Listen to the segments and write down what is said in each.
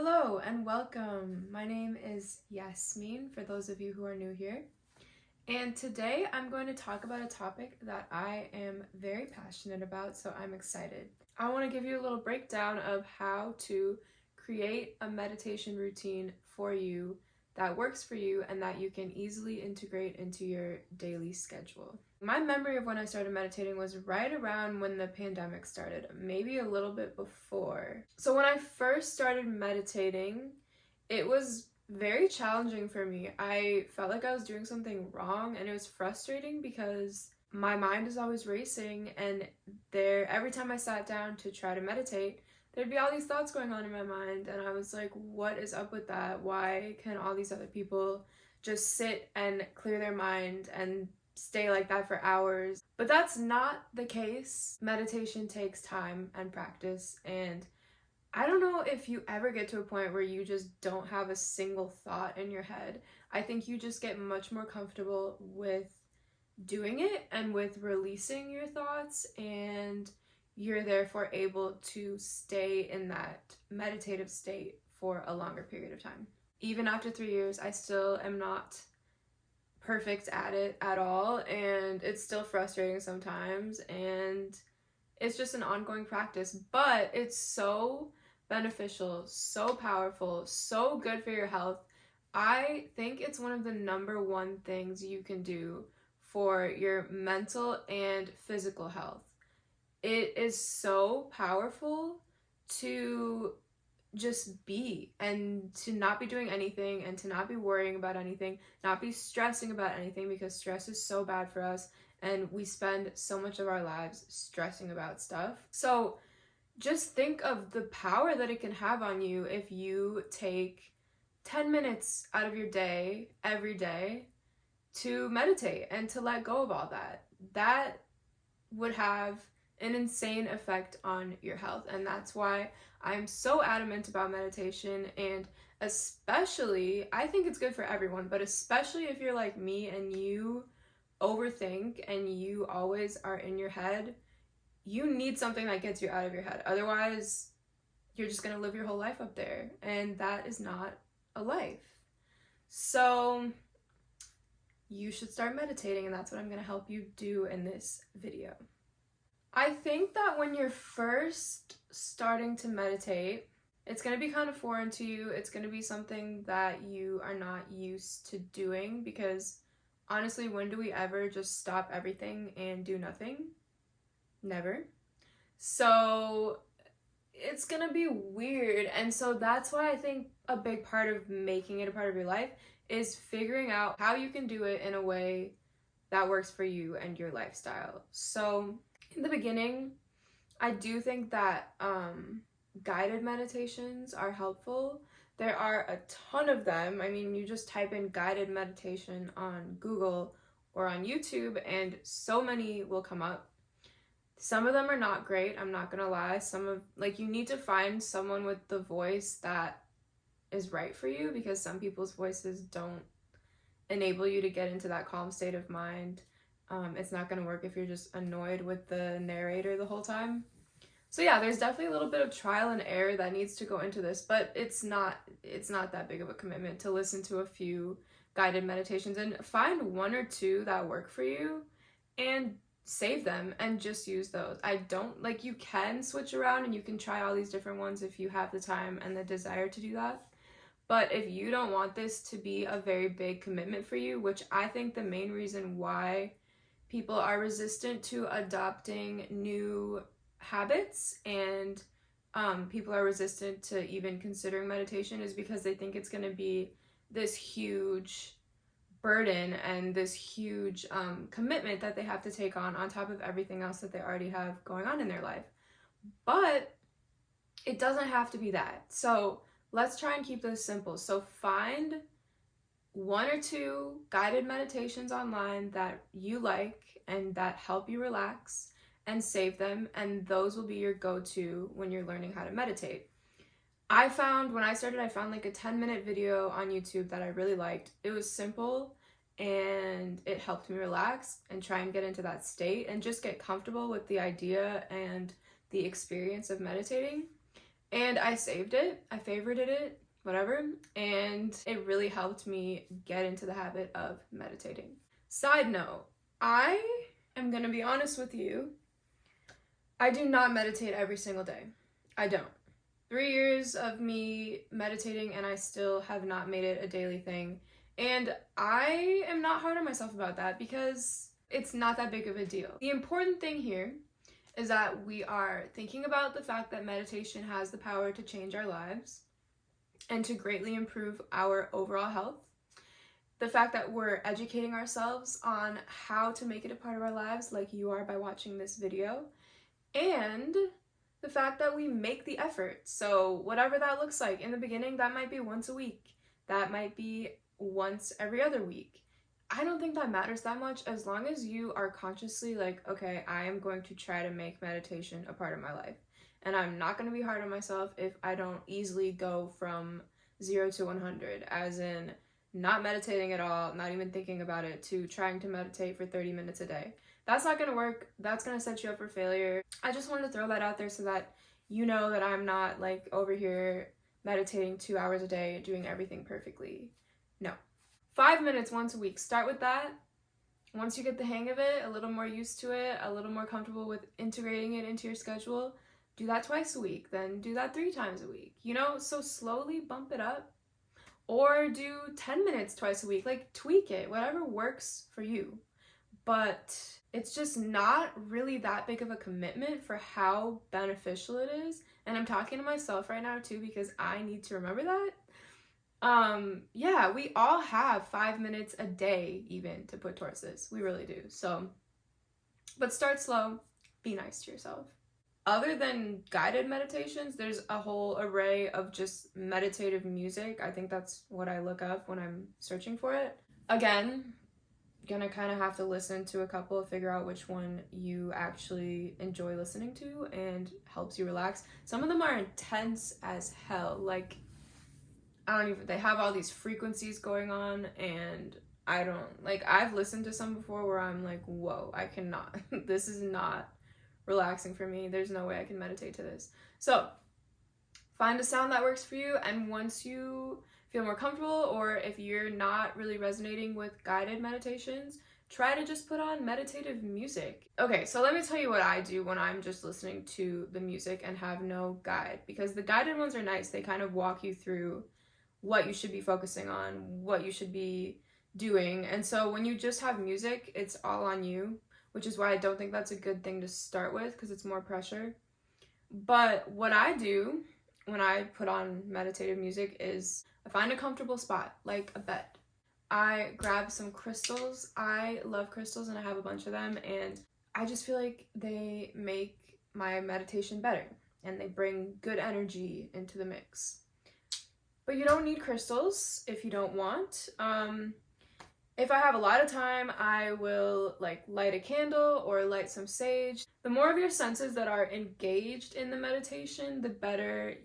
Hello and welcome. My name is Yasmin, for those of you who are new here. And today I'm going to talk about a topic that I am very passionate about, so I'm excited. I want to give you a little breakdown of how to create a meditation routine for you that works for you and that you can easily integrate into your daily schedule. My memory of when I started meditating was right around when the pandemic started, maybe a little bit before. So when I first started meditating, it was very challenging for me. I felt like I was doing something wrong, and it was frustrating because my mind is always racing, and every time I sat down to try to meditate, there'd be all these thoughts going on in my mind, and I was like, what is up with that? Why can all these other people just sit and clear their mind and stay like that for hours? But that's not the case. Meditation takes time and practice, and I don't know if you ever get to a point where you just don't have a single thought in your head. I think you just get much more comfortable with doing it and with releasing your thoughts, and you're therefore able to stay in that meditative state for a longer period of time. Even after 3 years, I still am not perfect at it at all, and it's still frustrating sometimes, and it's just an ongoing practice, but it's so beneficial, so powerful, so good for your health. I think it's one of the number one things you can do for your mental and physical health. It is so powerful to just be and to not be doing anything and to not be worrying about anything, not be stressing about anything, because stress is so bad for us and we spend so much of our lives stressing about stuff. So just think of the power that it can have on you if you take 10 minutes out of your day every day to meditate and to let go of all that. That would have an insane effect on your health, and that's why I'm so adamant about meditation. And especially, I think it's good for everyone, but especially if you're like me and you overthink and you always are in your head, you need something that gets you out of your head. Otherwise, you're just going to live your whole life up there, and that is not a life. So you should start meditating, and that's what I'm going to help you do in this video. I think that when you're first starting to meditate, it's going to be kind of foreign to you. It's going to be something that you are not used to doing, because honestly, when do we ever just stop everything and do nothing? Never. So it's going to be weird. And so that's why I think a big part of making it a part of your life is figuring out how you can do it in a way that works for you and your lifestyle. So in the beginning, I do think that guided meditations are helpful. There are a ton of them. I mean, you just type in guided meditation on Google or on YouTube, and so many will come up. Some of them are not great, I'm not gonna lie. You need to find someone with the voice that is right for you, because some people's voices don't enable you to get into that calm state of mind. It's not going to work if you're just annoyed with the narrator the whole time. So yeah, there's definitely a little bit of trial and error that needs to go into this, but it's not that big of a commitment to listen to a few guided meditations, and find one or two that work for you and save them and just use those. You can switch around and you can try all these different ones if you have the time and the desire to do that. But if you don't want this to be a very big commitment for you, which I think the main reason why people are resistant to adopting new habits and people are resistant to even considering meditation, is because they think it's going to be this huge burden and this huge commitment that they have to take on top of everything else that they already have going on in their life. But it doesn't have to be that. So let's try and keep this simple. So find one or two guided meditations online that you like and that help you relax, and save them, and those will be your go-to when you're learning how to meditate. When I started, I found like a 10-minute video on YouTube that I really liked. It was simple and it helped me relax and try and get into that state and just get comfortable with the idea and the experience of meditating. And I saved it, I favorited it, whatever, and it really helped me get into the habit of meditating. Side note, I am gonna be honest with you, I do not meditate every single day. I don't. 3 years of me meditating and I still have not made it a daily thing. And I am not hard on myself about that because it's not that big of a deal. The important thing here is that we are thinking about the fact that meditation has the power to change our lives and to greatly improve our overall health. The fact that we're educating ourselves on how to make it a part of our lives, like you are by watching this video, and the fact that we make the effort. So whatever that looks like, in the beginning, that might be once a week. That might be once every other week. I don't think that matters that much as long as you are consciously like, okay, I am going to try to make meditation a part of my life. And I'm not going to be hard on myself if I don't easily go from 0 to 100, as in not meditating at all, not even thinking about it, to trying to meditate for 30 minutes a day. That's not going to work. That's going to set you up for failure. I just wanted to throw that out there so that you know that I'm not like over here meditating 2 hours a day, doing everything perfectly. No. 5 minutes once a week. Start with that. Once you get the hang of it, a little more used to it, a little more comfortable with integrating it into your schedule, do that twice a week, then do that 3 times a week. So slowly bump it up. Or do 10 minutes twice a week. Like, tweak it, whatever works for you. But it's just not really that big of a commitment for how beneficial it is. And I'm talking to myself right now too because I need to remember that. Yeah, we all have 5 minutes a day even to put towards this. We really do. So, but start slow, be nice to yourself. Other than guided meditations, there's a whole array of just meditative music. I think that's what I look up when I'm searching for it. Again, gonna kind of have to listen to a couple to figure out which one you actually enjoy listening to and helps you relax. Some of them are intense as hell. Like, they have all these frequencies going on and I've listened to some before where I'm like, whoa, I cannot. This is not relaxing for me. There's no way I can meditate to this. So find a sound that works for you, and once you feel more comfortable, or if you're not really resonating with guided meditations, try to just put on meditative music. Okay, so let me tell you what I do when I'm just listening to the music and have no guide, because the guided ones are nice. They kind of walk you through what you should be focusing on, what you should be doing. And so when you just have music, it's all on you, which is why I don't think that's a good thing to start with because it's more pressure. But what I do when I put on meditative music is I find a comfortable spot, like a bed. I grab some crystals. I love crystals and I have a bunch of them, and I just feel like they make my meditation better and they bring good energy into the mix. But you don't need crystals if you don't want. If I have a lot of time, I will light a candle or light some sage. The more of your senses that are engaged in the meditation, the better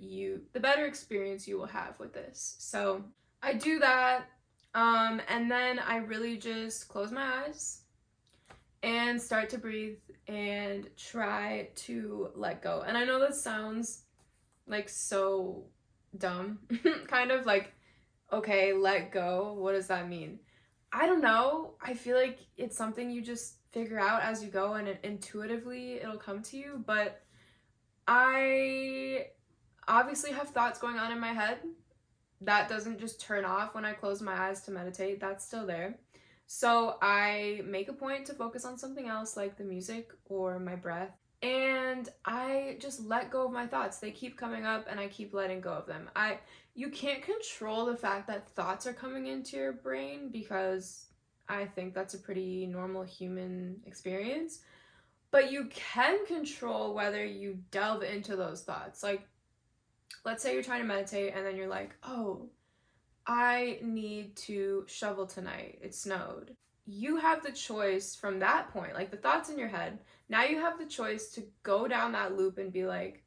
experience you will have with this. So I do that, and then I really just close my eyes and start to breathe and try to let go. And I know that sounds like so dumb, kind of like, okay, let go, what does that mean? I don't know. I feel like it's something you just figure out as you go, and intuitively it'll come to you. But I obviously have thoughts going on in my head. That doesn't just turn off when I close my eyes to meditate. That's still there. So I make a point to focus on something else, like the music or my breath. And I just let go of my thoughts. They keep coming up and I keep letting go of them. You can't control the fact that thoughts are coming into your brain, because I think that's a pretty normal human experience. But you can control whether you delve into those thoughts. Like, let's say you're trying to meditate and then you're like, oh, I need to shovel tonight. It snowed. You have the choice from that point, like the thoughts in your head. Now you have the choice to go down that loop and be like,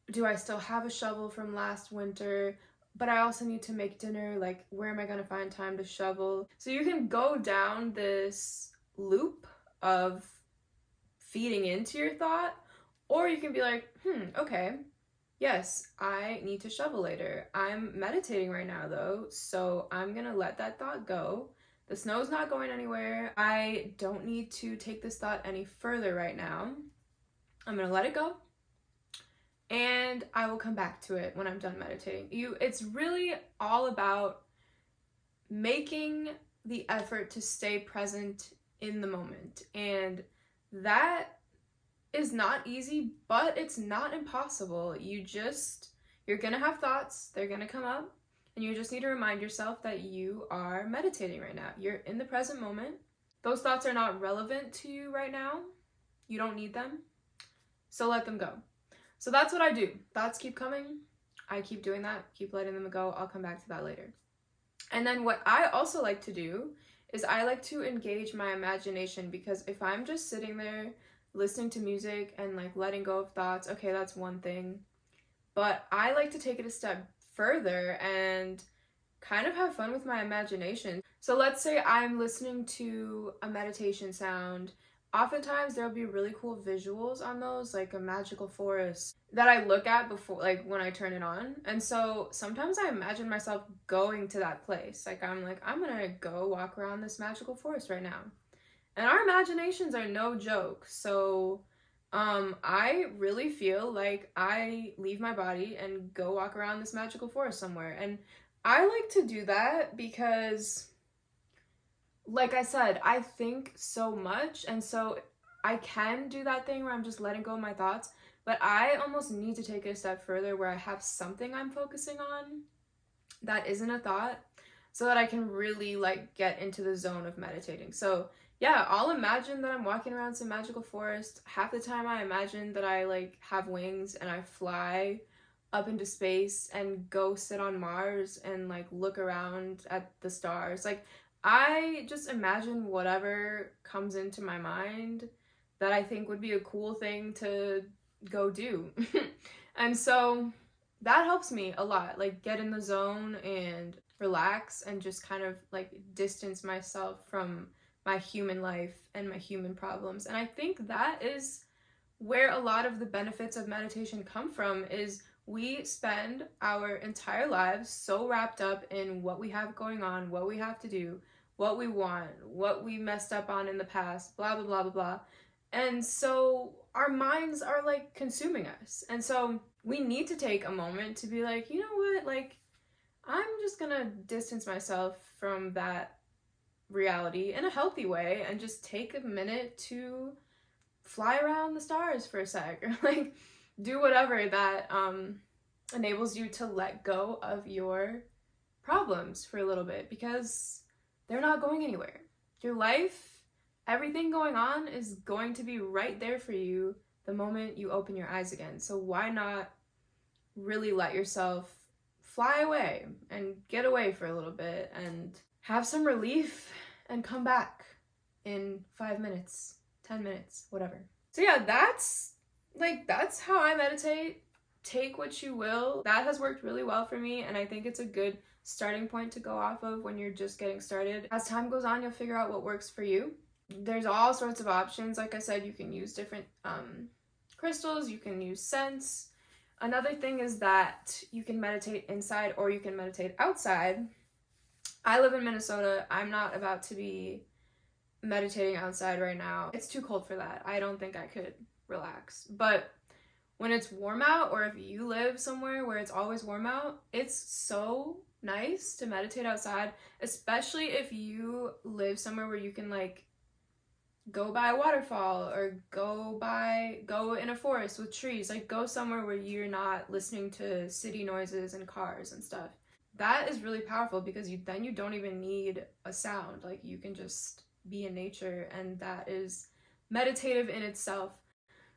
do I still have a shovel from last winter? But I also need to make dinner. Like, where am I going to find time to shovel? So you can go down this loop of feeding into your thought, or you can be like, okay, Yes, I need to shovel later. I'm meditating right now though, so I'm gonna let that thought go. The snow's not going anywhere. I don't need to take this thought any further right now. I'm gonna let it go and I will come back to it when I'm done meditating. It's really all about making the effort to stay present in the moment. And that is not easy, but it's not impossible. You're gonna have thoughts, they're gonna come up, and you just need to remind yourself that you are meditating right now. You're in the present moment. Those thoughts are not relevant to you right now. You don't need them. So let them go. So that's what I do. Thoughts keep coming. I keep doing that, keep letting them go. I'll come back to that later. And then what I also like to do is I like to engage my imagination, because if I'm just sitting there listening to music and like letting go of thoughts, okay, that's one thing. But I like to take it a step further and kind of have fun with my imagination. So let's say I'm listening to a meditation sound. Oftentimes there'll be really cool visuals on those, like a magical forest that I look at before, like when I turn it on. And so sometimes I imagine myself going to that place. Like I'm gonna go walk around this magical forest right now. And our imaginations are no joke. So I really feel like I leave my body and go walk around this magical forest somewhere. And I like to do that because, like I said, I think so much, and so I can do that thing where I'm just letting go of my thoughts, but I almost need to take it a step further where I have something I'm focusing on that isn't a thought, so that I can really like get into the zone of meditating. So yeah, I'll imagine that I'm walking around some magical forest. Half the time I imagine that I like have wings and I fly up into space and go sit on Mars and like look around at the stars. Like I just imagine whatever comes into my mind that I think would be a cool thing to go do. And so that helps me a lot, like get in the zone and relax and just kind of like distance myself from my human life and my human problems. And I think that is where a lot of the benefits of meditation come from, is we spend our entire lives so wrapped up in what we have going on, what we have to do, what we want, what we messed up on in the past, blah, blah, blah, blah, blah. And so our minds are like consuming us. And so we need to take a moment to be like, you know what, like, I'm just gonna distance myself from that reality in a healthy way and just take a minute to fly around the stars for a sec, or like do whatever that enables you to let go of your problems for a little bit, because they're not going anywhere. Your life, everything going on is going to be right there for you the moment you open your eyes again. So why not really let yourself fly away and get away for a little bit and have some relief and come back in 5 minutes, 10 minutes, whatever. So yeah, that's how I meditate. Take what you will. That has worked really well for me, and I think it's a good starting point to go off of when you're just getting started. As time goes on, you'll figure out what works for you. There's all sorts of options. Like I said, you can use different crystals, you can use scents. Another thing is that you can meditate inside or you can meditate outside. I live in Minnesota. I'm not about to be meditating outside right now. It's too cold for that. I don't think I could relax. But when it's warm out, or if you live somewhere where it's always warm out, it's so nice to meditate outside, especially if you live somewhere where you can like go by a waterfall or go in a forest with trees, like go somewhere where you're not listening to city noises and cars and stuff. That is really powerful, because you don't even need a sound. Like you can just be in nature, and that is meditative in itself.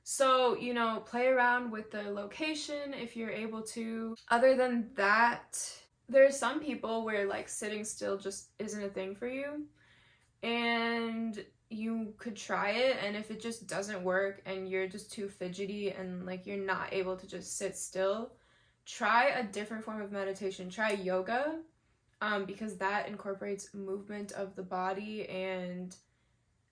So, play around with the location if you're able to. Other than that, there's some people where like sitting still just isn't a thing for you, and you could try it, and if it just doesn't work and you're just too fidgety and like you're not able to just sit still, try a different form of meditation. Try yoga, because that incorporates movement of the body. And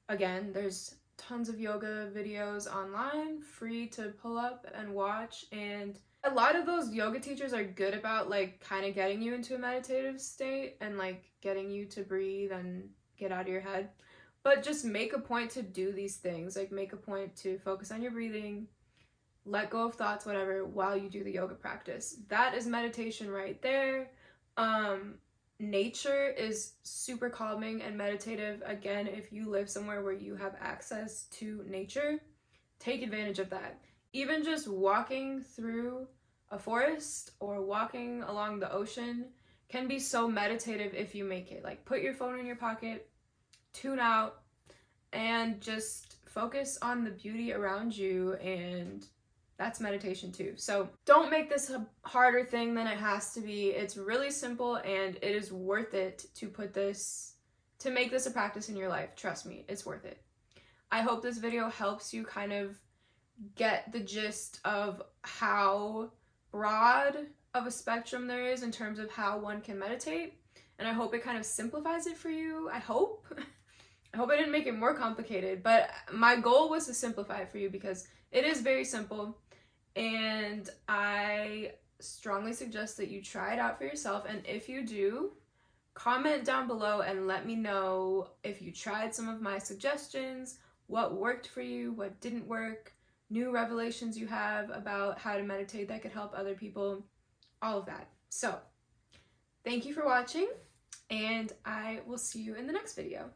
again, there's tons of yoga videos online, free to pull up and watch. And A lot of those yoga teachers are good about like kind of getting you into a meditative state and like getting you to breathe and get out of your head. But just make a point to do these things. Like make a point to focus on your breathing, let go of thoughts, whatever, while you do the yoga practice. That is meditation right there. Nature is super calming and meditative. Again, if you live somewhere where you have access to nature, take advantage of that. Even just walking through a forest or walking along the ocean can be so meditative if you make it. Like put your phone in your pocket, tune out, and just focus on the beauty around you, and that's meditation too. So don't make this a harder thing than it has to be. It's really simple and it is worth it to make this a practice in your life. Trust me, it's worth it. I hope this video helps you kind of get the gist of how broad of a spectrum there is in terms of how one can meditate, and I hope it kind of simplifies it for you. I hope I didn't make it more complicated, but my goal was to simplify it for you because it is very simple, and I strongly suggest that you try it out for yourself. And if you do, comment down below and let me know if you tried some of my suggestions, what worked for you, what didn't work, new revelations you have about how to meditate that could help other people, all of that. So, thank you for watching, and I will see you in the next video.